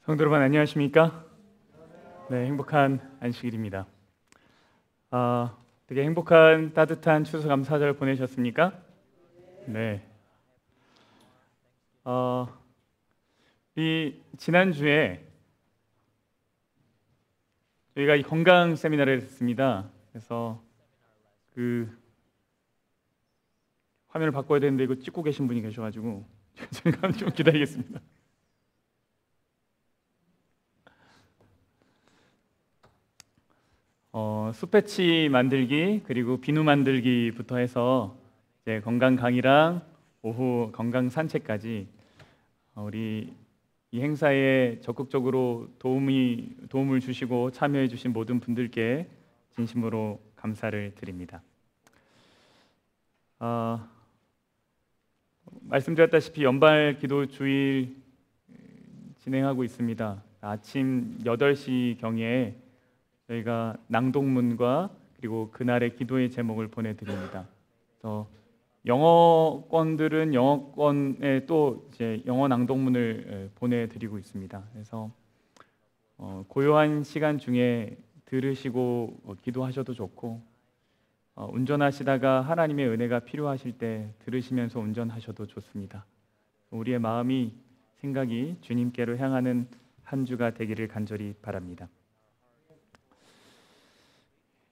성도 여러분 안녕하십니까? 네, 행복한 안식일입니다. 되게 행복한 따뜻한 추수감사절 보내셨습니까? 네. 이 지난주에 저희가 이 건강 세미나를 했습니다. 그래서 그 화면을 바꿔야 되는데 이거 찍고 계신 분이 계셔가지고 제가 좀 기다리겠습니다. 숲배치 만들기 그리고 비누 만들기부터 해서 이제 건강 강의랑 오후 건강 산책까지 우리 이 행사에 적극적으로 도움을 주시고 참여해 주신 모든 분들께 진심으로 감사를 드립니다. 말씀드렸다시피 연말 기도 주일 진행하고 있습니다. 아침 8시 경에 저희가 낭독문과 그리고 그날의 기도의 제목을 보내드립니다. 그래서 영어권들은 영어권에 또 이제 영어 낭독문을 보내드리고 있습니다. 그래서 고요한 시간 중에 들으시고 기도하셔도 좋고 운전하시다가 하나님의 은혜가 필요하실 때 들으시면서 운전하셔도 좋습니다. 우리의 마음이 생각이 주님께로 향하는 한 주가 되기를 간절히 바랍니다.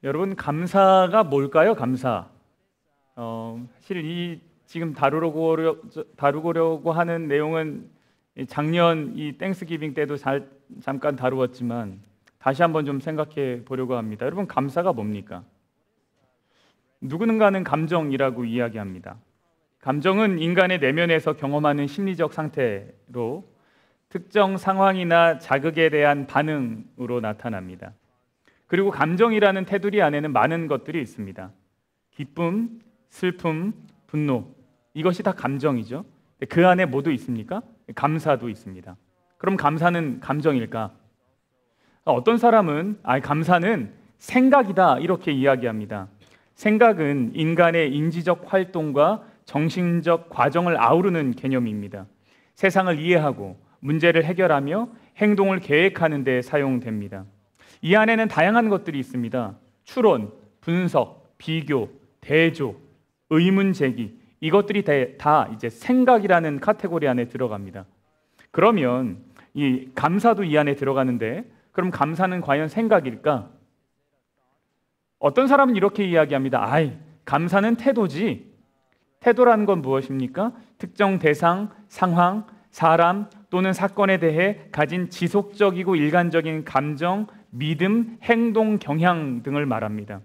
여러분, 감사가 뭘까요? 감사. 사실 이 지금 다루려고 하는 내용은 작년 이 땡스기빙 때도 잠깐 다루었지만 다시 한번 좀 생각해 보려고 합니다. 여러분, 감사가 뭡니까? 누구는가는 감정이라고 이야기합니다. 감정은 인간의 내면에서 경험하는 심리적 상태로 특정 상황이나 자극에 대한 반응으로 나타납니다. 그리고 감정이라는 테두리 안에는 많은 것들이 있습니다. 기쁨, 슬픔, 분노, 이것이 다 감정이죠. 그 안에 뭐도 있습니까? 감사도 있습니다. 그럼 감사는 감정일까? 어떤 사람은 감사는 생각이다 이렇게 이야기합니다. 생각은 인간의 인지적 활동과 정신적 과정을 아우르는 개념입니다. 세상을 이해하고 문제를 해결하며 행동을 계획하는 데 사용됩니다. 이 안에는 다양한 것들이 있습니다. 추론, 분석, 비교, 대조, 의문 제기, 이것들이 다 이제 생각이라는 카테고리 안에 들어갑니다. 그러면 이 감사도 이 안에 들어가는데, 그럼 감사는 과연 생각일까? 어떤 사람은 이렇게 이야기합니다. 감사는 태도지. 태도라는 건 무엇입니까? 특정 대상, 상황, 사람 또는 사건에 대해 가진 지속적이고 일관적인 감정, 믿음, 행동, 경향 등을 말합니다.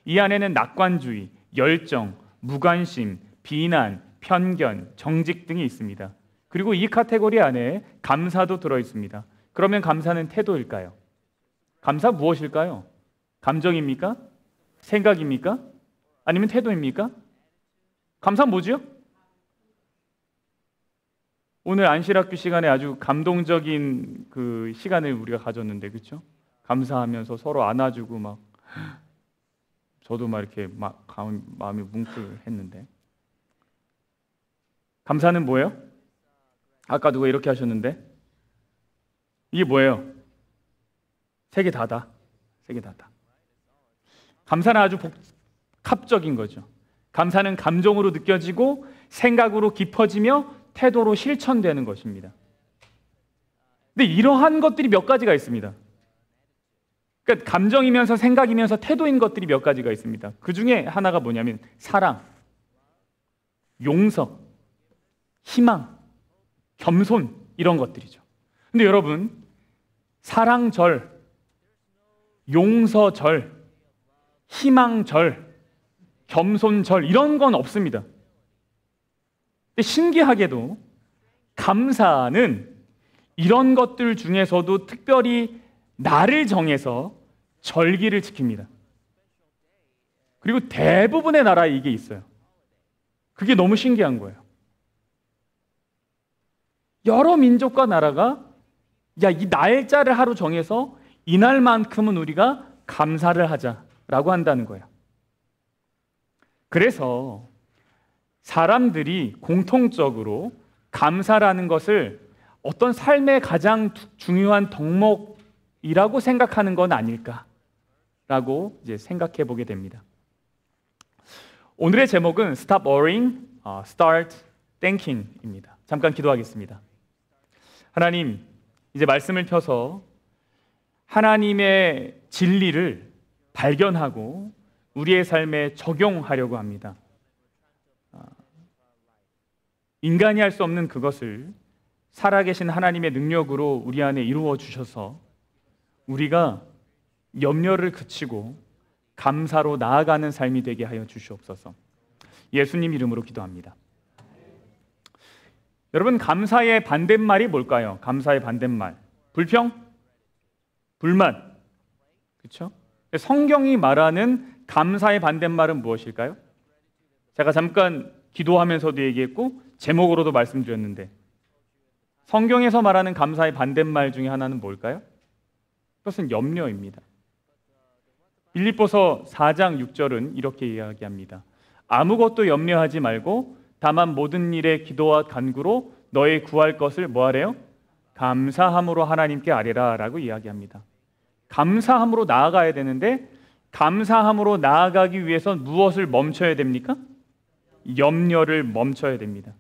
이 안에는 낙관주의, 열정, 무관심, 비난, 편견, 정직 등이 있습니다. 그리고 이 카테고리 안에 감사도 들어있습니다. 그러면 감사는 태도일까요? 감사 무엇일까요? 감정입니까? 생각입니까? 아니면 태도입니까? 감사 뭐죠? 오늘 안실학교 시간에 아주 감동적인 그 시간을 우리가 가졌는데, 그렇죠? 감사하면서 서로 안아주고 막 저도 막 이렇게 막 마음이 뭉클했는데, 감사는 뭐예요? 아까 누가 이렇게 하셨는데 이게 뭐예요? 세 개 다다. 세 개 다다. 감사는 아주 복합적인 거죠. 감사는 감정으로 느껴지고 생각으로 깊어지며 태도로 실천되는 것입니다. 근데 이러한 것들이 몇 가지가 있습니다. 그러니까 감정이면서 생각이면서 태도인 것들이 몇 가지가 있습니다. 그 중에 하나가 뭐냐면 사랑, 용서, 희망, 겸손, 이런 것들이죠. 근데 여러분, 사랑절, 용서절, 희망절, 겸손절, 이런 건 없습니다. 근데 신기하게도 감사는 이런 것들 중에서도 특별히 날을 정해서 절기를 지킵니다. 그리고 대부분의 나라에 이게 있어요. 그게 너무 신기한 거예요. 여러 민족과 나라가 이 날짜를 하루 정해서 이날만큼은 우리가 감사를 하자라고 한다는 거예요. 그래서 사람들이 공통적으로 감사라는 것을 어떤 삶의 가장 중요한 덕목이라고 생각하는 건 아닐까라고 이제 생각해 보게 됩니다. 오늘의 제목은 Stop Worrying, Start Thinking입니다. 잠깐 기도하겠습니다. 하나님, 이제 말씀을 펴서 하나님의 진리를 발견하고 우리의 삶에 적용하려고 합니다. 인간이 할 수 없는 그것을 살아계신 하나님의 능력으로 우리 안에 이루어 주셔서 우리가 염려를 그치고 감사로 나아가는 삶이 되게 하여 주시옵소서. 예수님 이름으로 기도합니다. 여러분, 감사의 반대말이 뭘까요? 감사의 반대말. 불평? 불만. 그렇죠? 성경이 말하는 감사의 반대말은 무엇일까요? 제가 잠깐 기도하면서도 얘기했고 제목으로도 말씀드렸는데 성경에서 말하는 감사의 반대말 중에 하나는 뭘까요? 그것은 염려입니다. 빌립보서 4장 6절은 이렇게 이야기합니다. 아무것도 염려하지 말고 다만 모든 일에 기도와 간구로 너의 구할 것을 뭐하래요? 감사함으로 하나님께 아뢰라 라고 이야기합니다. 감사함으로 나아가야 되는데 감사함으로 나아가기 위해서 무엇을 멈춰야 됩니까? 염려를 멈춰야 됩니다.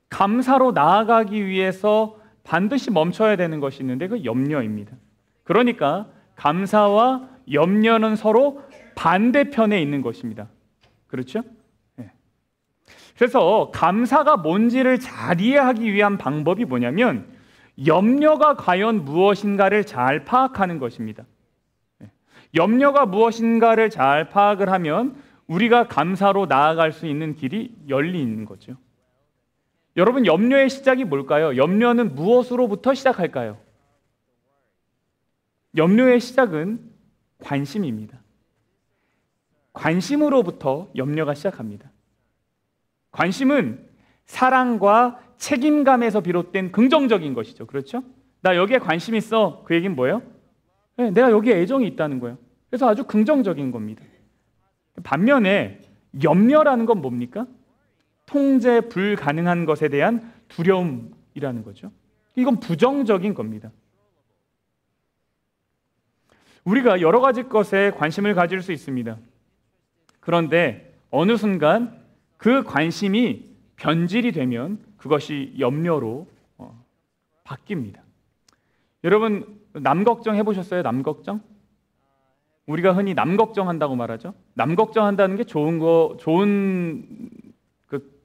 감사로 나아가기 위해서 반드시 멈춰야 되는 것이 있는데 그 염려입니다. 그러니까 감사와 염려는 서로 반대편에 있는 것입니다. 그렇죠? 그래서 감사가 뭔지를 잘 이해하기 위한 방법이 뭐냐면 염려가 과연 무엇인가를 잘 파악하는 것입니다. 염려가 무엇인가를 잘 파악을 하면 우리가 감사로 나아갈 수 있는 길이 열리는 거죠. 여러분, 염려의 시작이 뭘까요? 염려는 무엇으로부터 시작할까요? 염려의 시작은 관심입니다. 관심으로부터 염려가 시작합니다. 관심은 사랑과 책임감에서 비롯된 긍정적인 것이죠. 그렇죠? 나 여기에 관심 있어. 그 얘기는 뭐예요? 네, 내가 여기에 애정이 있다는 거예요. 그래서 아주 긍정적인 겁니다. 반면에 염려라는 건 뭡니까? 통제 불가능한 것에 대한 두려움이라는 거죠. 이건 부정적인 겁니다. 우리가 여러 가지 것에 관심을 가질 수 있습니다. 그런데 어느 순간 그 관심이 변질이 되면 그것이 염려로 바뀝니다. 여러분, 남 걱정 해보셨어요? 남 걱정? 우리가 흔히 남 걱정한다고 말하죠. 남 걱정한다는 게 좋은 그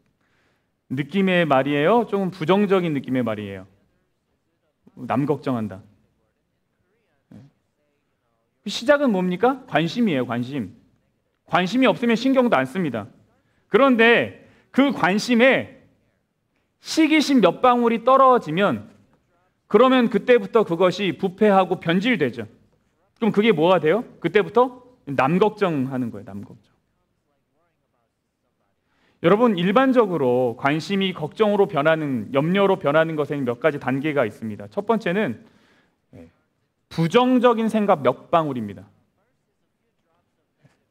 느낌의 말이에요? 조금 부정적인 느낌의 말이에요? 남 걱정한다. 시작은 뭡니까? 관심이에요, 관심. 관심이 없으면 신경도 안 씁니다. 그런데 그 관심에 시기심 몇 방울이 떨어지면 그러면 그때부터 그것이 부패하고 변질되죠. 그럼 그게 뭐가 돼요? 그때부터 남 걱정하는 거예요, 남 걱정. 여러분, 일반적으로 관심이 걱정으로 변하는, 염려로 변하는 것에는 몇 가지 단계가 있습니다. 첫 번째는 부정적인 생각 몇 방울입니다.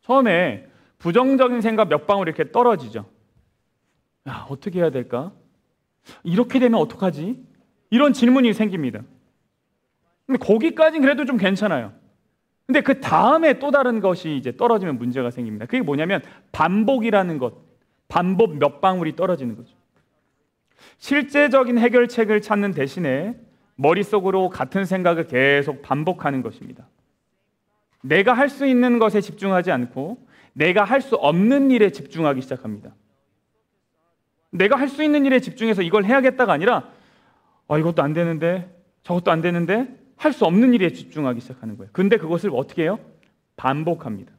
처음에 부정적인 생각 몇 방울 이렇게 떨어지죠. 야, 어떻게 해야 될까? 이렇게 되면 어떡하지? 이런 질문이 생깁니다. 근데 거기까지는 그래도 좀 괜찮아요. 근데 그 다음에 또 다른 것이 이제 떨어지면 문제가 생깁니다. 그게 뭐냐면 반복이라는 것, 반복 몇 방울이 떨어지는 거죠. 실제적인 해결책을 찾는 대신에 머릿속으로 같은 생각을 계속 반복하는 것입니다. 내가 할 수 있는 것에 집중하지 않고 내가 할 수 없는 일에 집중하기 시작합니다. 내가 할 수 있는 일에 집중해서 이걸 해야겠다가 아니라 이것도 안 되는데 저것도 안 되는데 할 수 없는 일에 집중하기 시작하는 거예요. 근데 그것을 어떻게 해요? 반복합니다.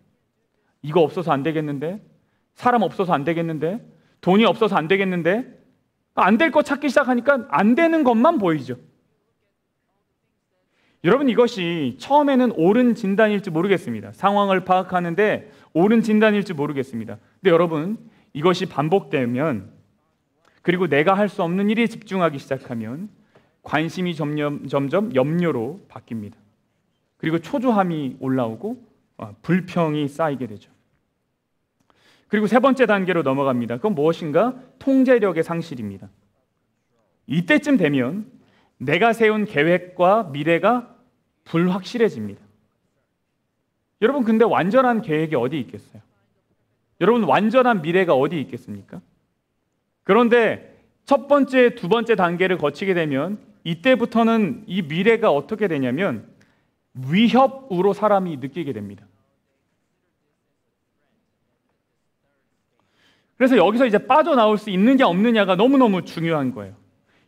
이거 없어서 안 되겠는데, 사람 없어서 안 되겠는데, 돈이 없어서 안 되겠는데, 안 될 거 찾기 시작하니까 안 되는 것만 보이죠. 여러분, 이것이 처음에는 옳은 진단일지 모르겠습니다. 상황을 파악하는데 옳은 진단일지 모르겠습니다. 근데 여러분, 이것이 반복되면, 그리고 내가 할 수 없는 일에 집중하기 시작하면 관심이 점점 염려로 바뀝니다. 그리고 초조함이 올라오고 불평이 쌓이게 되죠. 그리고 세 번째 단계로 넘어갑니다. 그건 무엇인가? 통제력의 상실입니다. 이때쯤 되면 내가 세운 계획과 미래가 불확실해집니다. 여러분, 근데 완전한 계획이 어디 있겠어요? 여러분, 완전한 미래가 어디 있겠습니까? 그런데 첫 번째, 두 번째 단계를 거치게 되면 이때부터는 이 미래가 어떻게 되냐면 위협으로 사람이 느끼게 됩니다. 그래서 여기서 이제 빠져나올 수 있느냐 없느냐가 너무너무 중요한 거예요.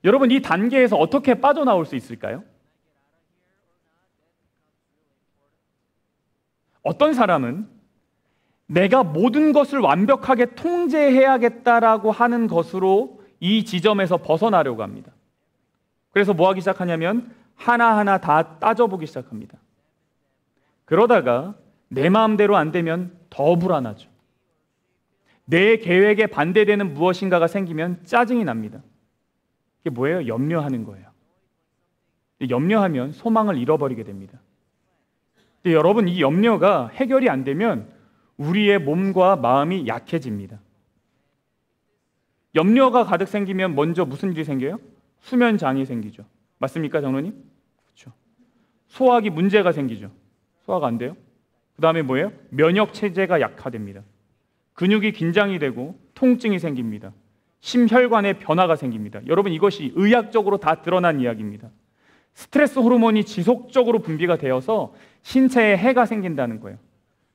여러분, 이 단계에서 어떻게 빠져나올 수 있을까요? 어떤 사람은 내가 모든 것을 완벽하게 통제해야겠다라고 하는 것으로 이 지점에서 벗어나려고 합니다. 그래서 뭐 하기 시작하냐면 하나하나 다 따져보기 시작합니다. 그러다가 내 마음대로 안 되면 더 불안하죠. 내 계획에 반대되는 무엇인가가 생기면 짜증이 납니다. 이게 뭐예요? 염려하는 거예요. 염려하면 소망을 잃어버리게 됩니다. 근데 여러분, 이 염려가 해결이 안 되면 우리의 몸과 마음이 약해집니다. 염려가 가득 생기면 먼저 무슨 일이 생겨요? 수면 장애 생기죠. 맞습니까, 장로님? 그렇죠. 소화기 문제가 생기죠. 소화가 안 돼요. 그 다음에 뭐예요? 면역 체제가 약화됩니다. 근육이 긴장이 되고 통증이 생깁니다. 심혈관에 변화가 생깁니다. 여러분, 이것이 의학적으로 다 드러난 이야기입니다. 스트레스 호르몬이 지속적으로 분비가 되어서 신체에 해가 생긴다는 거예요.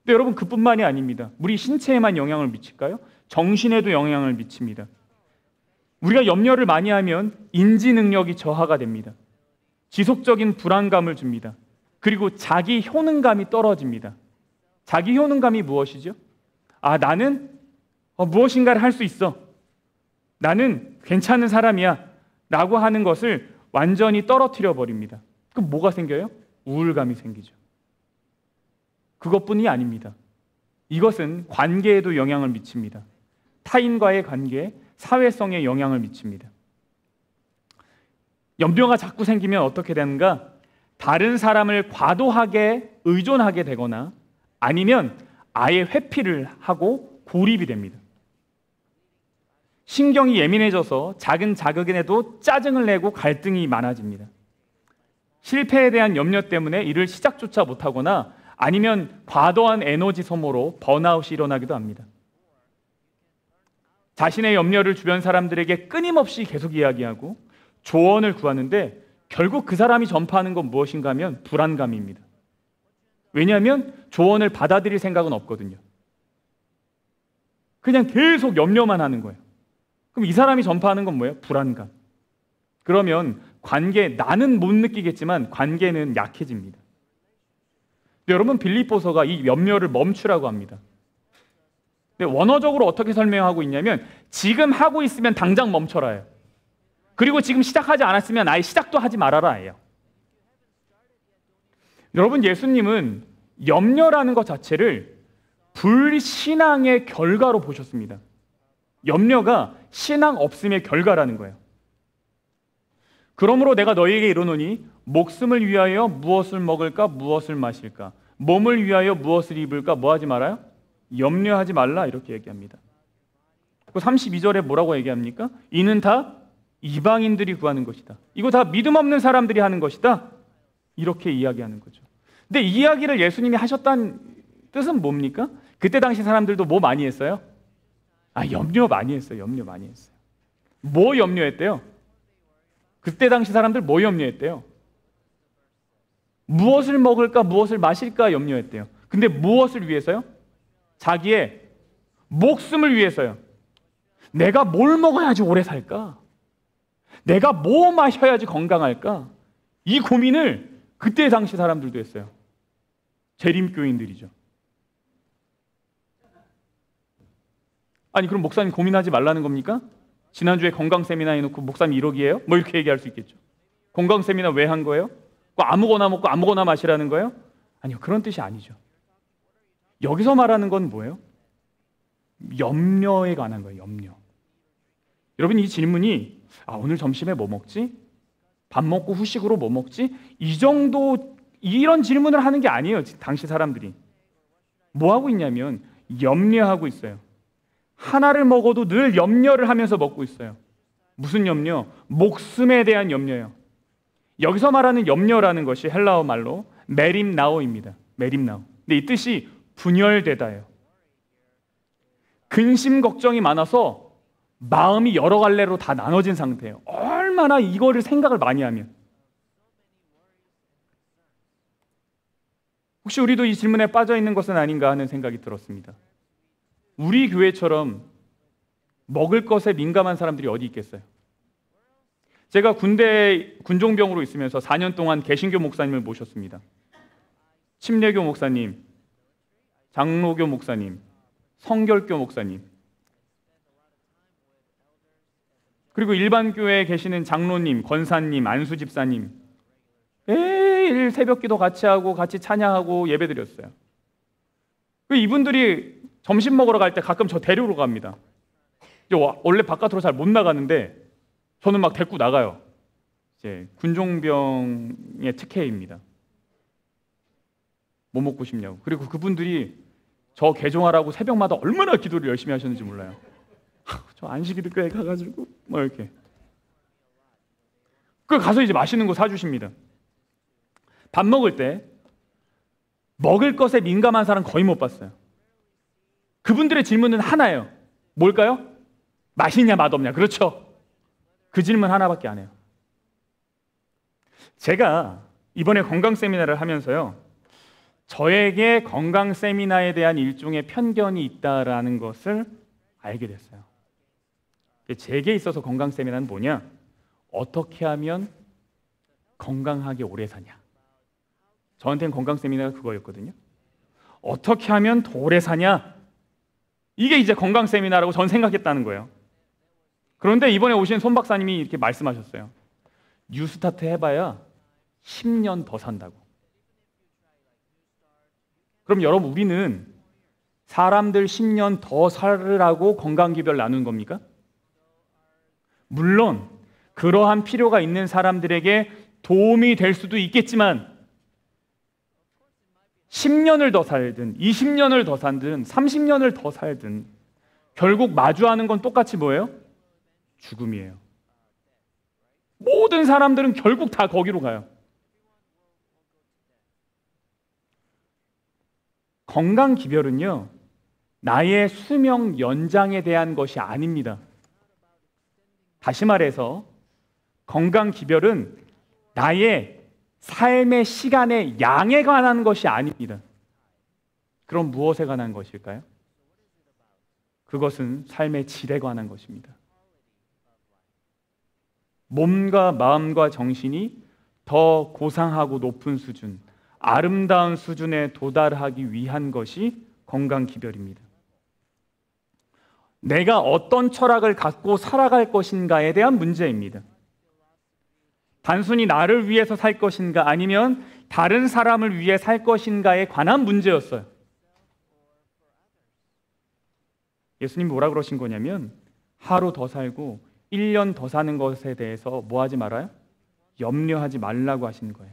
근데 여러분, 그뿐만이 아닙니다. 우리 신체에만 영향을 미칠까요? 정신에도 영향을 미칩니다. 우리가 염려를 많이 하면 인지 능력이 저하가 됩니다. 지속적인 불안감을 줍니다. 그리고 자기 효능감이 떨어집니다. 자기 효능감이 무엇이죠? 나는 무엇인가를 할 수 있어. 나는 괜찮은 사람이야. 라고 하는 것을 완전히 떨어뜨려 버립니다. 그럼 뭐가 생겨요? 우울감이 생기죠. 그것뿐이 아닙니다. 이것은 관계에도 영향을 미칩니다. 타인과의 관계, 사회성에 영향을 미칩니다. 염려가 자꾸 생기면 어떻게 되는가? 다른 사람을 과도하게 의존하게 되거나 아니면 아예 회피를 하고 고립이 됩니다. 신경이 예민해져서 작은 자극에도 짜증을 내고 갈등이 많아집니다. 실패에 대한 염려 때문에 일을 시작조차 못하거나 아니면 과도한 에너지 소모로 번아웃이 일어나기도 합니다. 자신의 염려를 주변 사람들에게 끊임없이 계속 이야기하고 조언을 구하는데 결국 그 사람이 전파하는 건 무엇인가 하면 불안감입니다. 왜냐하면 조언을 받아들일 생각은 없거든요. 그냥 계속 염려만 하는 거예요. 그럼 이 사람이 전파하는 건 뭐예요? 불안감. 그러면 나는 못 느끼겠지만 관계는 약해집니다. 근데 여러분, 빌립보서가 이 염려를 멈추라고 합니다. 근데 원어적으로 어떻게 설명하고 있냐면 지금 하고 있으면 당장 멈춰라예요. 그리고 지금 시작하지 않았으면 아예 시작도 하지 말아라예요. 여러분, 예수님은 염려라는 것 자체를 불신앙의 결과로 보셨습니다. 염려가 신앙 없음의 결과라는 거예요. 그러므로 내가 너희에게 이르노니 목숨을 위하여 무엇을 먹을까 무엇을 마실까, 몸을 위하여 무엇을 입을까 뭐 하지 말아요? 염려하지 말라, 이렇게 얘기합니다. 32절에 뭐라고 얘기합니까? 이는 다 이방인들이 구하는 것이다. 이거 다 믿음 없는 사람들이 하는 것이다. 이렇게 이야기하는 거죠. 근데 이 이야기를 예수님이 하셨다는 뜻은 뭡니까? 그때 당시 사람들도 뭐 많이 했어요? 염려 많이 했어요. 염려 많이 했어요. 뭐 염려했대요? 그때 당시 사람들 뭐 염려했대요? 무엇을 먹을까 무엇을 마실까 염려했대요. 근데 무엇을 위해서요? 자기의 목숨을 위해서요. 내가 뭘 먹어야지 오래 살까? 내가 뭐 마셔야지 건강할까? 이 고민을 그때 당시 사람들도 했어요. 재림교인들이죠. 그럼 목사님 고민하지 말라는 겁니까? 지난주에 건강 세미나 해놓고 목사님 이러기예요? 뭐 이렇게 얘기할 수 있겠죠. 건강 세미나 왜 한 거예요? 아무거나 먹고 아무거나 마시라는 거예요? 아니요, 그런 뜻이 아니죠. 여기서 말하는 건 뭐예요? 염려에 관한 거예요. 염려. 여러분, 이 질문이 오늘 점심에 뭐 먹지? 밥 먹고 후식으로 뭐 먹지? 이런 질문을 하는 게 아니에요. 당시 사람들이 뭐 하고 있냐면 염려하고 있어요. 하나를 먹어도 늘 염려를 하면서 먹고 있어요. 무슨 염려? 목숨에 대한 염려예요. 여기서 말하는 염려라는 것이 헬라어 말로 메림나오입니다. 메림나오. 근데 이 뜻이 분열되다예요. 근심 걱정이 많아서 마음이 여러 갈래로 다 나눠진 상태예요. 얼마나 이거를 생각을 많이 하면. 혹시 우리도 이 질문에 빠져 있는 것은 아닌가 하는 생각이 들었습니다. 우리 교회처럼 먹을 것에 민감한 사람들이 어디 있겠어요? 제가 군대 군종병으로 있으면서 4년 동안 개신교 목사님을 모셨습니다. 침례교 목사님, 장로교 목사님, 성결교 목사님, 그리고 일반 교회에 계시는 장로님, 권사님, 안수 집사님, 매일 새벽 기도 같이 하고 같이 찬양하고 예배드렸어요. 이분들이 점심 먹으러 갈 때 가끔 저 데리러 갑니다. 원래 바깥으로 잘 못 나가는데 저는 막 데리고 나가요. 이제 군종병의 특혜입니다. 뭐 먹고 싶냐고. 그리고 그분들이 저 개종하라고 새벽마다 얼마나 기도를 열심히 하셨는지 몰라요. 저 안식일교회 가가지고 뭐 이렇게. 그 가서 이제 맛있는 거 사주십니다. 밥 먹을 때 먹을 것에 민감한 사람 거의 못 봤어요. 그분들의 질문은 하나예요. 뭘까요? 맛있냐 맛없냐. 그렇죠. 그 질문 하나밖에 안 해요. 제가 이번에 건강 세미나를 하면서요, 저에게 건강 세미나에 대한 일종의 편견이 있다라는 것을 알게 됐어요. 제게 있어서 건강 세미나는 뭐냐? 어떻게 하면 건강하게 오래 사냐? 저한테는 건강 세미나가 그거였거든요. 어떻게 하면 더 오래 사냐? 이게 이제 건강 세미나라고 전 생각했다는 거예요. 그런데 이번에 오신 손 박사님이 이렇게 말씀하셨어요. 뉴스타트 해봐야 10년 더 산다고. 그럼 여러분, 우리는 사람들 10년 더 살으라고 건강기별 나눈 겁니까? 물론 그러한 필요가 있는 사람들에게 도움이 될 수도 있겠지만 10년을 더 살든 20년을 더 살든 30년을 더 살든 결국 마주하는 건 똑같이 뭐예요? 죽음이에요. 모든 사람들은 결국 다 거기로 가요. 건강 기별은요, 나의 수명 연장에 대한 것이 아닙니다. 다시 말해서 건강 기별은 나의 삶의 시간의 양에 관한 것이 아닙니다. 그럼 무엇에 관한 것일까요? 그것은 삶의 질에 관한 것입니다. 몸과 마음과 정신이 더 고상하고 높은 수준, 아름다운 수준에 도달하기 위한 것이 건강 기별입니다. 내가 어떤 철학을 갖고 살아갈 것인가에 대한 문제입니다. 단순히 나를 위해서 살 것인가 아니면 다른 사람을 위해 살 것인가에 관한 문제였어요. 예수님이 뭐라 그러신 거냐면 하루 더 살고 1년 더 사는 것에 대해서 뭐 하지 말아요? 염려하지 말라고 하시는 거예요.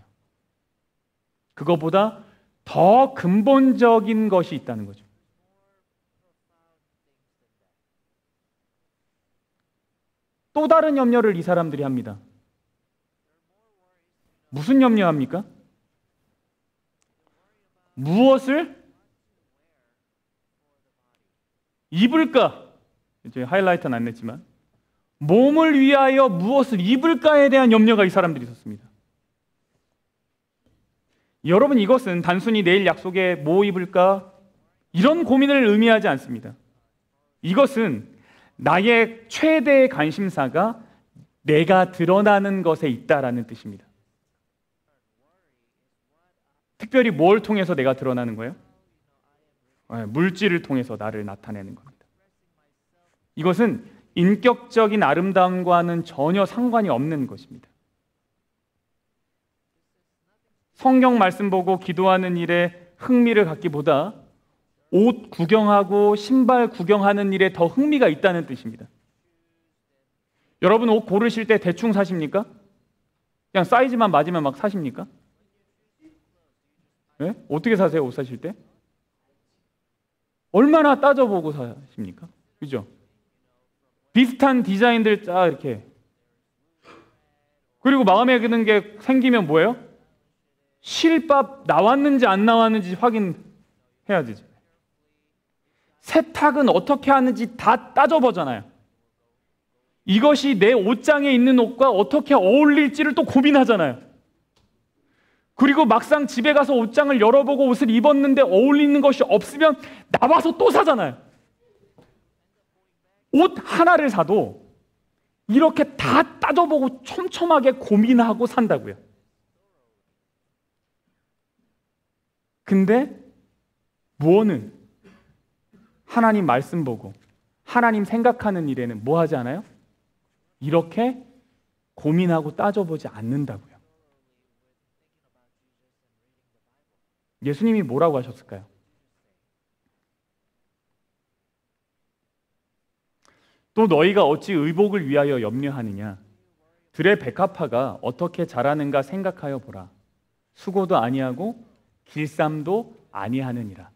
그거보다 더 근본적인 것이 있다는 거죠. 또 다른 염려를 이 사람들이 합니다. 무슨 염려합니까? 무엇을 입을까? 이제 하이라이트는 안 냈지만 몸을 위하여 무엇을 입을까에 대한 염려가 이 사람들이 있었습니다. 여러분, 이것은 단순히 내일 약속에 뭐 입을까? 이런 고민을 의미하지 않습니다. 이것은 나의 최대의 관심사가 내가 드러나는 것에 있다라는 뜻입니다. 특별히 뭘 통해서 내가 드러나는 거예요? 물질을 통해서 나를 나타내는 겁니다. 이것은 인격적인 아름다움과는 전혀 상관이 없는 것입니다. 성경 말씀 보고 기도하는 일에 흥미를 갖기보다 옷 구경하고 신발 구경하는 일에 더 흥미가 있다는 뜻입니다. 여러분, 옷 고르실 때 대충 사십니까? 그냥 사이즈만 맞으면 막 사십니까? 네? 어떻게 사세요? 옷 사실 때? 얼마나 따져보고 사십니까? 그죠? 비슷한 디자인들 쫙 이렇게 그리고 마음에 드는 게 생기면 뭐예요? 실밥 나왔는지 안 나왔는지 확인해야 되죠. 세탁은 어떻게 하는지 다 따져보잖아요. 이것이 내 옷장에 있는 옷과 어떻게 어울릴지를 또 고민하잖아요. 그리고 막상 집에 가서 옷장을 열어보고 옷을 입었는데 어울리는 것이 없으면 나와서 또 사잖아요. 옷 하나를 사도 이렇게 다 따져보고 촘촘하게 고민하고 산다고요. 근데 무엇은 하나님 말씀 보고 하나님 생각하는 일에는 뭐 하지 않아요? 이렇게 고민하고 따져보지 않는다고요. 예수님이 뭐라고 하셨을까요? 또 너희가 어찌 의복을 위하여 염려하느냐? 들의 백합화가 어떻게 자라는가 생각하여 보라. 수고도 아니하고 길쌈도 아니하느니라.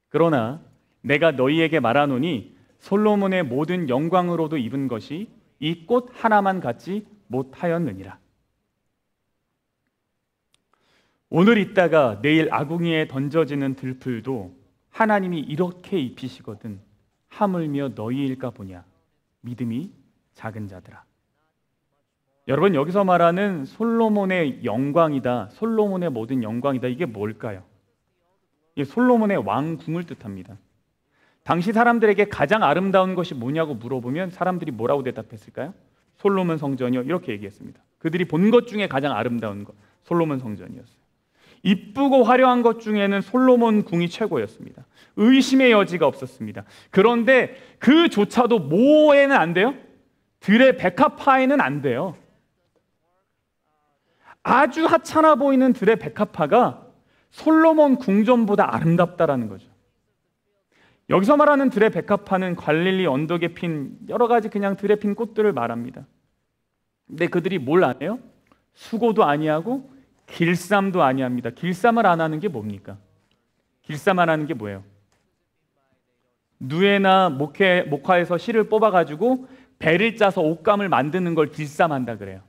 그러나 내가 너희에게 말하노니 솔로몬의 모든 영광으로도 입은 것이 이 꽃 하나만 갖지 못하였느니라. 오늘 있다가 내일 아궁이에 던져지는 들풀도 하나님이 이렇게 입히시거든 하물며 너희일까 보냐. 믿음이 작은 자들아. 여러분, 여기서 말하는 솔로몬의 영광이다, 솔로몬의 모든 영광이다, 이게 뭘까요? 이게 솔로몬의 왕궁을 뜻합니다. 당시 사람들에게 가장 아름다운 것이 뭐냐고 물어보면 사람들이 뭐라고 대답했을까요? 솔로몬 성전이요, 이렇게 얘기했습니다. 그들이 본 것 중에 가장 아름다운 것, 솔로몬 성전이었어요. 이쁘고 화려한 것 중에는 솔로몬 궁이 최고였습니다. 의심의 여지가 없었습니다. 그런데 그조차도 뭐에는 안 돼요? 들의 백합화에는 안 돼요. 아주 하찮아 보이는 들의 백합화가 솔로몬 궁전보다 아름답다라는 거죠. 여기서 말하는 들의 백합화는 갈릴리 언덕에 핀 여러 가지 그냥 들에 핀 꽃들을 말합니다. 근데 그들이 뭘 안 해요? 수고도 아니하고 길쌈도 아니합니다. 길쌈을 안 하는 게 뭡니까? 길쌈 안 하는 게 뭐예요? 누에나 목화에서 실을 뽑아가지고 배를 짜서 옷감을 만드는 걸 길쌈한다 그래요.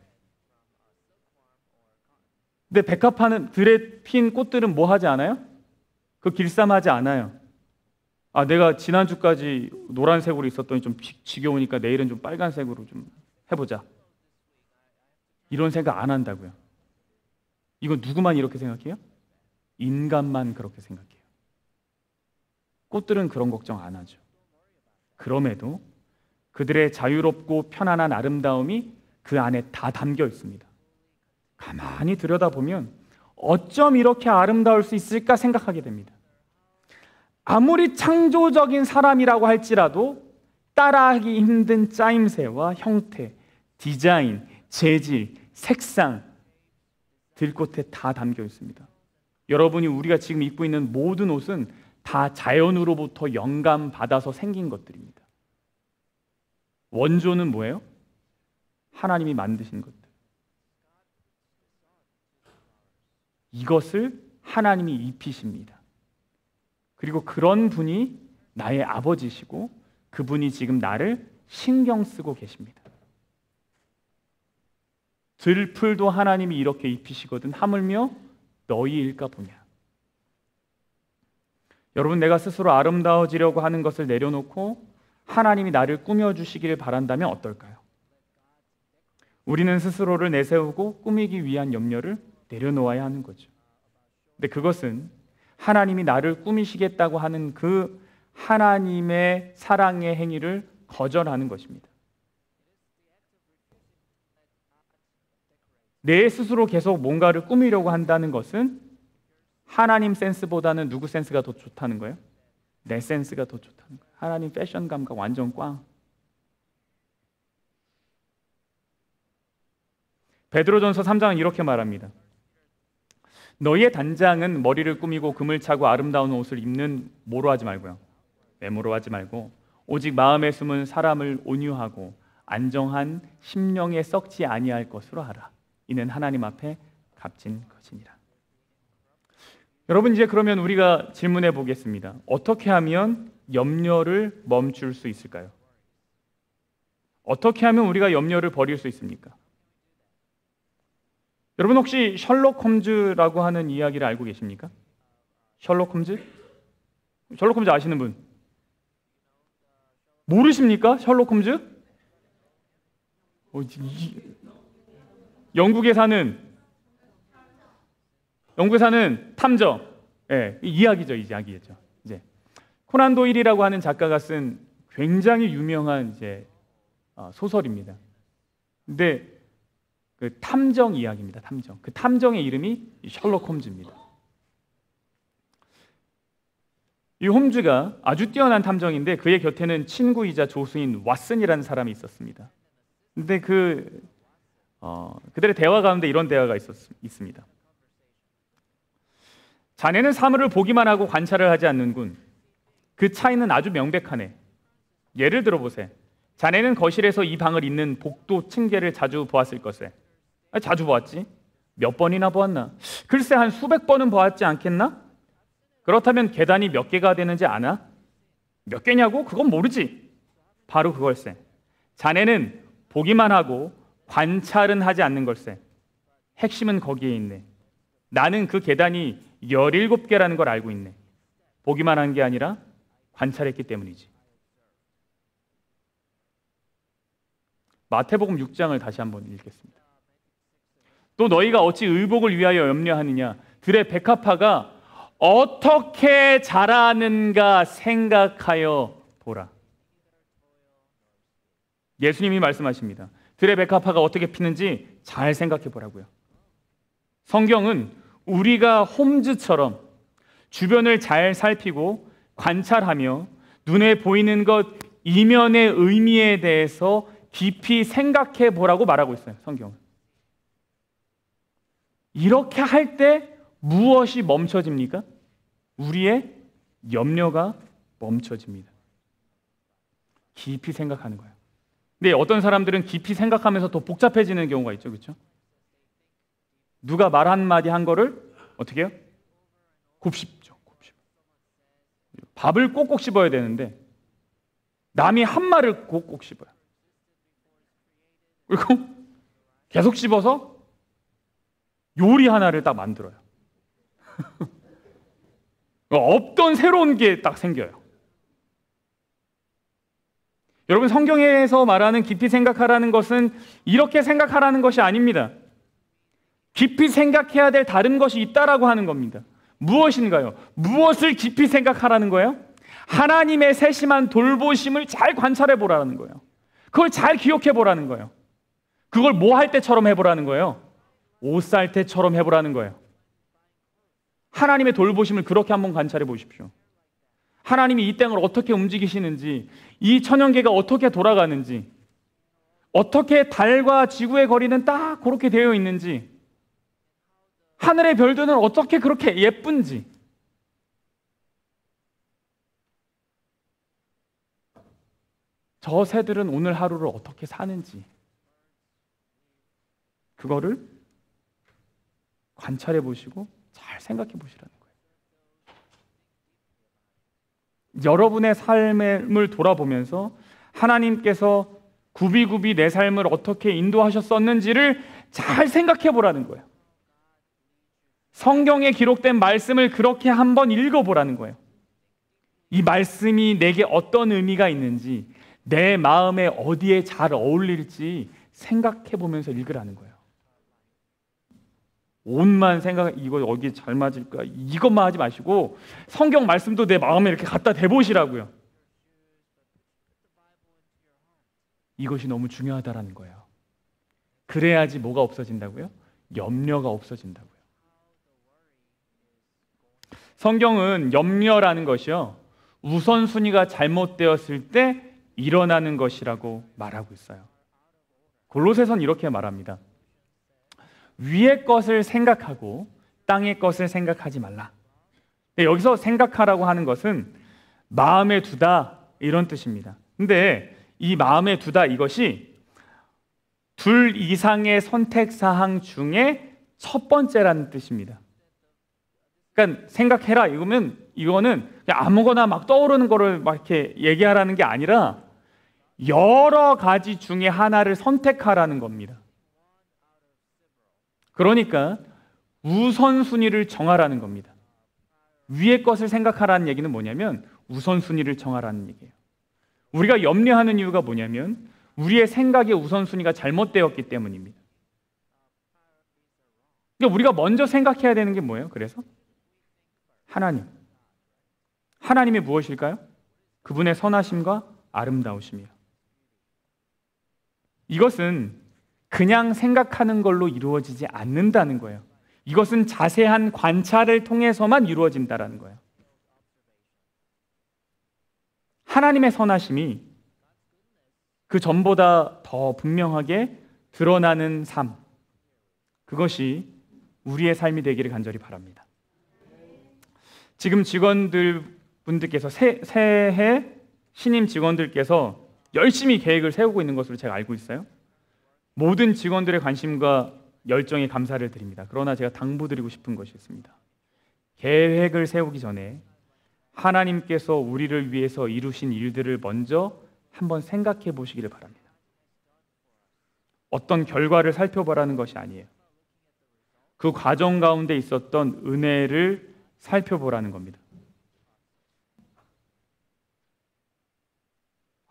근데 백합화는 들에 핀 꽃들은 뭐 하지 않아요? 그 길쌈하지 않아요. 아, 내가 지난주까지 노란색으로 있었더니 좀 지겨우니까 내일은 좀 빨간색으로 좀 해보자. 이런 생각 안 한다고요. 이건 누구만 이렇게 생각해요? 인간만 그렇게 생각해요. 꽃들은 그런 걱정 안 하죠. 그럼에도 그들의 자유롭고 편안한 아름다움이 그 안에 다 담겨 있습니다. 가만히 들여다보면 어쩜 이렇게 아름다울 수 있을까 생각하게 됩니다. 아무리 창조적인 사람이라고 할지라도 따라하기 힘든 짜임새와 형태, 디자인, 재질, 색상, 들꽃에 다 담겨 있습니다. 여러분이 우리가 지금 입고 있는 모든 옷은 다 자연으로부터 영감 받아서 생긴 것들입니다. 원조는 뭐예요? 하나님이 만드신 것들. 이것을 하나님이 입히십니다. 그리고 그런 분이 나의 아버지시고 그분이 지금 나를 신경 쓰고 계십니다. 들풀도 하나님이 이렇게 입히시거든 하물며 너희일까 보냐. 여러분, 내가 스스로 아름다워지려고 하는 것을 내려놓고 하나님이 나를 꾸며주시기를 바란다면 어떨까요? 우리는 스스로를 내세우고 꾸미기 위한 염려를 내려놓아야 하는 거죠. 근데 그것은 하나님이 나를 꾸미시겠다고 하는 그 하나님의 사랑의 행위를 거절하는 것입니다. 내 스스로 계속 뭔가를 꾸미려고 한다는 것은 하나님 센스보다는 누구 센스가 더 좋다는 거예요? 내 센스가 더 좋다는 거예요. 하나님 패션 감각 완전 꽝. 베드로전서 3장은 이렇게 말합니다. 너희의 단장은 머리를 꾸미고 금을 차고 아름다운 옷을 입는 뭐로 하지 말고요. 외모로 하지 말고 오직 마음에 숨은 사람을 온유하고 안정한 심령에 썩지 아니할 것으로 하라. 이는 하나님 앞에 값진 것이니라. 여러분, 이제 그러면 우리가 질문해 보겠습니다. 어떻게 하면 염려를 멈출 수 있을까요? 어떻게 하면 우리가 염려를 버릴 수 있습니까? 여러분 혹시 셜록 홈즈라고 하는 이야기를 알고 계십니까? 셜록 홈즈? 셜록 홈즈 아시는 분? 모르십니까? 셜록 홈즈? 영국에 사는 탐정, 이야기죠, 이야기죠. 이제 코난 도일이라고 하는 작가가 쓴 굉장히 유명한 소설입니다. 근데 그 탐정 이야기입니다. 탐정. 그 탐정의 이름이 셜록 홈즈입니다. 이 홈즈가 아주 뛰어난 탐정인데 그의 곁에는 친구이자 조수인 왓슨이라는 사람이 있었습니다. 근데 그들의 대화 가운데 이런 대화가 있습니다. 자네는 사물을 보기만 하고 관찰을 하지 않는군. 그 차이는 아주 명백하네. 예를 들어보세. 자네는 거실에서 이 방을 잇는 복도 층계를 자주 보았을 것에. 자주 보았지. 몇 번이나 보았나? 글쎄 한 수백 번은 보았지 않겠나? 그렇다면 계단이 몇 개가 되는지 아나? 몇 개냐고? 그건 모르지. 바로 그걸세. 자네는 보기만 하고 관찰은 하지 않는 걸세. 핵심은 거기에 있네. 나는 그 계단이 17개라는 걸 알고 있네. 보기만 한 게 아니라 관찰했기 때문이지. 마태복음 6장을 다시 한번 읽겠습니다. 또 너희가 어찌 의복을 위하여 염려하느냐? 들의 백합화가 어떻게 자라는가 생각하여 보라. 예수님이 말씀하십니다. 들의 백합화가 어떻게 피는지 잘 생각해 보라고요. 성경은 우리가 홈즈처럼 주변을 잘 살피고 관찰하며 눈에 보이는 것 이면의 의미에 대해서 깊이 생각해 보라고 말하고 있어요. 성경은. 이렇게 할 때 무엇이 멈춰집니까? 우리의 염려가 멈춰집니다. 깊이 생각하는 거예요. 근데 어떤 사람들은 깊이 생각하면서 더 복잡해지는 경우가 있죠. 그렇죠? 누가 말 한마디 한 거를 어떻게 해요? 곱씹죠. 밥을 꼭꼭 씹어야 되는데 남이 한 말을 꼭꼭 씹어요. 그리고 계속 씹어서 요리 하나를 딱 만들어요. 없던 새로운 게 딱 생겨요. 여러분, 성경에서 말하는 깊이 생각하라는 것은 이렇게 생각하라는 것이 아닙니다. 깊이 생각해야 될 다른 것이 있다라고 하는 겁니다. 무엇인가요? 무엇을 깊이 생각하라는 거예요? 하나님의 세심한 돌보심을 잘 관찰해 보라는 거예요. 그걸 잘 기억해 보라는 거예요. 그걸 뭐 할 때처럼 해보라는 거예요? 옷 살 때처럼 해보라는 거예요. 하나님의 돌보심을 그렇게 한번 관찰해 보십시오. 하나님이 이 땅을 어떻게 움직이시는지, 이 천연계가 어떻게 돌아가는지, 어떻게 달과 지구의 거리는 딱 그렇게 되어 있는지, 하늘의 별들은 어떻게 그렇게 예쁜지, 저 새들은 오늘 하루를 어떻게 사는지, 그거를 관찰해 보시고 잘 생각해 보시라는 거예요. 여러분의 삶을 돌아보면서 하나님께서 굽이굽이 내 삶을 어떻게 인도하셨었는지를 잘 생각해 보라는 거예요. 성경에 기록된 말씀을 그렇게 한번 읽어보라는 거예요. 이 말씀이 내게 어떤 의미가 있는지, 내 마음에 어디에 잘 어울릴지 생각해 보면서 읽으라는 거예요. 옷만 생각, 이거 어디에 잘 맞을까, 이것만 하지 마시고 성경 말씀도 내 마음에 이렇게 갖다 대보시라고요. 이것이 너무 중요하다라는 거예요. 그래야지 뭐가 없어진다고요? 염려가 없어진다고요. 성경은 염려라는 것이요, 우선순위가 잘못되었을 때 일어나는 것이라고 말하고 있어요. 골로새서는 이렇게 말합니다. 위의 것을 생각하고 땅의 것을 생각하지 말라. 여기서 생각하라고 하는 것은 마음에 두다, 이런 뜻입니다. 근데 이 마음에 두다, 이것이 둘 이상의 선택사항 중에 첫 번째라는 뜻입니다. 그러니까 생각해라, 이거는 그냥 아무거나 막 떠오르는 거를 막 이렇게 얘기하라는 게 아니라 여러 가지 중에 하나를 선택하라는 겁니다. 그러니까 우선순위를 정하라는 겁니다. 위의 것을 생각하라는 얘기는 뭐냐면 우선순위를 정하라는 얘기예요. 우리가 염려하는 이유가 뭐냐면 우리의 생각의 우선순위가 잘못되었기 때문입니다. 그러니까 우리가 먼저 생각해야 되는 게 뭐예요? 그래서 하나님. 하나님이 무엇일까요? 그분의 선하심과 아름다우심이요. 이것은 그냥 생각하는 걸로 이루어지지 않는다는 거예요. 이것은 자세한 관찰을 통해서만 이루어진다는 거예요. 하나님의 선하심이 그 전보다 더 분명하게 드러나는 삶, 그것이 우리의 삶이 되기를 간절히 바랍니다. 지금 분들께서 새해 신임 직원들께서 열심히 계획을 세우고 있는 것으로 제가 알고 있어요. 모든 직원들의 관심과 열정에 감사를 드립니다. 그러나 제가 당부드리고 싶은 것이 있습니다. 계획을 세우기 전에 하나님께서 우리를 위해서 이루신 일들을 먼저 한번 생각해 보시기를 바랍니다. 어떤 결과를 살펴보라는 것이 아니에요. 그 과정 가운데 있었던 은혜를 살펴보라는 겁니다.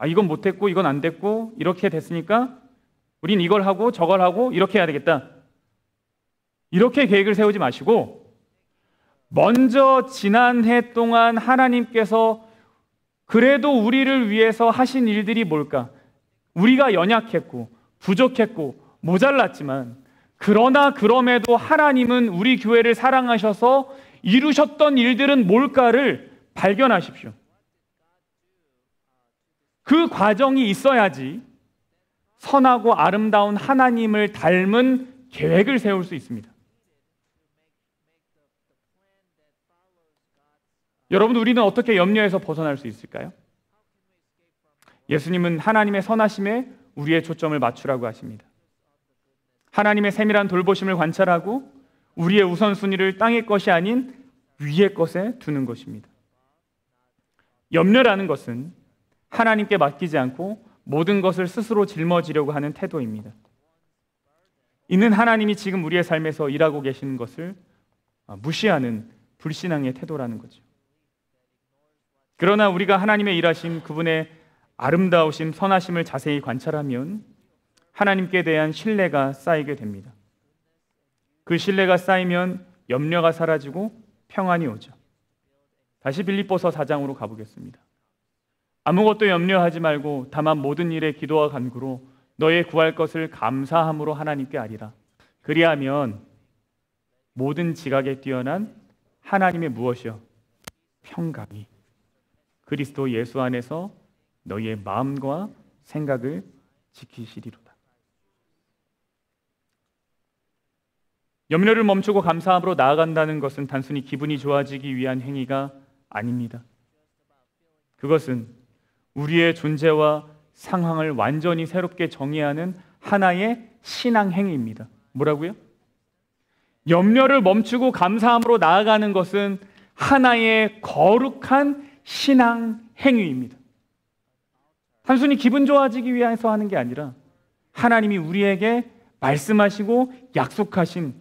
이건 못했고 이건 안 됐고 이렇게 됐으니까 우린 이걸 하고 저걸 하고 이렇게 해야 되겠다. 이렇게 계획을 세우지 마시고 먼저 지난해 동안 하나님께서 그래도 우리를 위해서 하신 일들이 뭘까? 우리가 연약했고 부족했고 모자랐지만 그러나 그럼에도 하나님은 우리 교회를 사랑하셔서 이루셨던 일들은 뭘까를 발견하십시오. 그 과정이 있어야지 선하고 아름다운 하나님을 닮은 계획을 세울 수 있습니다. 여러분, 우리는 어떻게 염려에서 벗어날 수 있을까요? 예수님은 하나님의 선하심에 우리의 초점을 맞추라고 하십니다. 하나님의 세밀한 돌보심을 관찰하고 우리의 우선순위를 땅의 것이 아닌 위의 것에 두는 것입니다. 염려라는 것은 하나님께 맡기지 않고 모든 것을 스스로 짊어지려고 하는 태도입니다. 이는 하나님이 지금 우리의 삶에서 일하고 계시는 것을 무시하는 불신앙의 태도라는 거죠. 그러나 우리가 하나님의 일하심, 그분의 아름다우심, 선하심을 자세히 관찰하면 하나님께 대한 신뢰가 쌓이게 됩니다. 그 신뢰가 쌓이면 염려가 사라지고 평안이 오죠. 다시 빌립보서 4장으로 가보겠습니다. 아무것도 염려하지 말고 다만 모든 일에 기도와 간구로 너의 구할 것을 감사함으로 하나님께 아리라. 그리하면 모든 지각에 뛰어난 하나님의 무엇이요? 평강이 그리스도 예수 안에서 너희의 마음과 생각을 지키시리로다. 염려를 멈추고 감사함으로 나아간다는 것은 단순히 기분이 좋아지기 위한 행위가 아닙니다. 그것은 우리의 존재와 상황을 완전히 새롭게 정의하는 하나의 신앙 행위입니다. 뭐라고요? 염려를 멈추고 감사함으로 나아가는 것은 하나의 거룩한 신앙 행위입니다. 단순히 기분 좋아지기 위해서 하는 게 아니라 하나님이 우리에게 말씀하시고 약속하신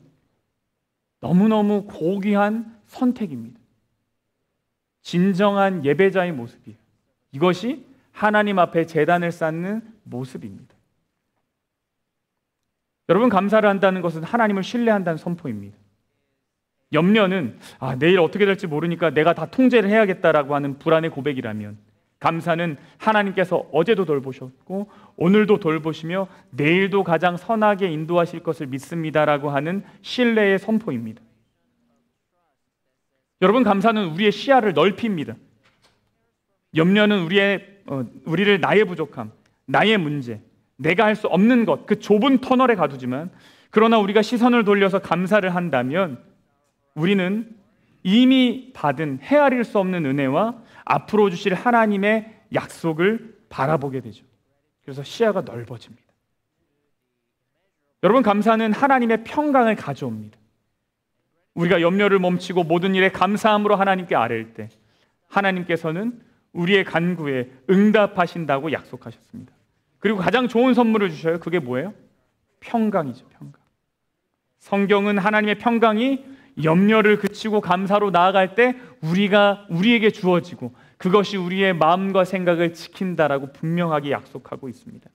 너무너무 고귀한 선택입니다. 진정한 예배자의 모습이에요. 이것이 하나님 앞에 제단을 쌓는 모습입니다. 여러분, 감사를 한다는 것은 하나님을 신뢰한다는 선포입니다. 염려는 내일 어떻게 될지 모르니까 내가 다 통제를 해야겠다라고 하는 불안의 고백이라면, 감사는 하나님께서 어제도 돌보셨고 오늘도 돌보시며 내일도 가장 선하게 인도하실 것을 믿습니다라고 하는 신뢰의 선포입니다. 여러분, 감사는 우리의 시야를 넓힙니다. 염려는 우리를 나의 부족함, 나의 문제, 내가 할 수 없는 것, 그 좁은 터널에 가두지만, 그러나 우리가 시선을 돌려서 감사를 한다면 우리는 이미 받은 헤아릴 수 없는 은혜와 앞으로 주실 하나님의 약속을 바라보게 되죠. 그래서 시야가 넓어집니다. 여러분, 감사는 하나님의 평강을 가져옵니다. 우리가 염려를 멈추고 모든 일에 감사함으로 하나님께 아뢰일 때 하나님께서는 우리의 간구에 응답하신다고 약속하셨습니다. 그리고 가장 좋은 선물을 주셔요. 그게 뭐예요? 평강이죠. 평강. 성경은 하나님의 평강이 염려를 그치고 감사로 나아갈 때 우리에게 주어지고 그것이 우리의 마음과 생각을 지킨다라고 분명하게 약속하고 있습니다.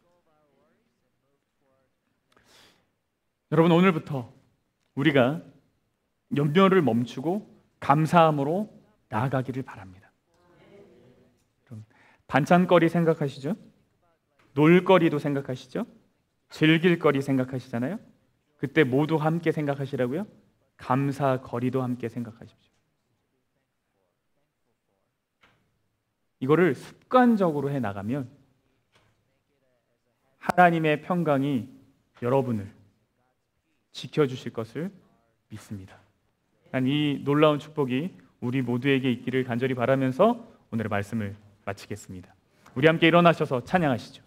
여러분, 오늘부터 우리가 염려를 멈추고 감사함으로 나아가기를 바랍니다. 반찬거리 생각하시죠? 놀거리도 생각하시죠? 즐길거리 생각하시잖아요? 그때 모두 함께 생각하시라고요? 감사거리도 함께 생각하십시오. 이거를 습관적으로 해나가면 하나님의 평강이 여러분을 지켜주실 것을 믿습니다. 이 놀라운 축복이 우리 모두에게 있기를 간절히 바라면서 오늘의 말씀을 마치겠습니다. 우리 함께 일어나셔서 찬양하시죠.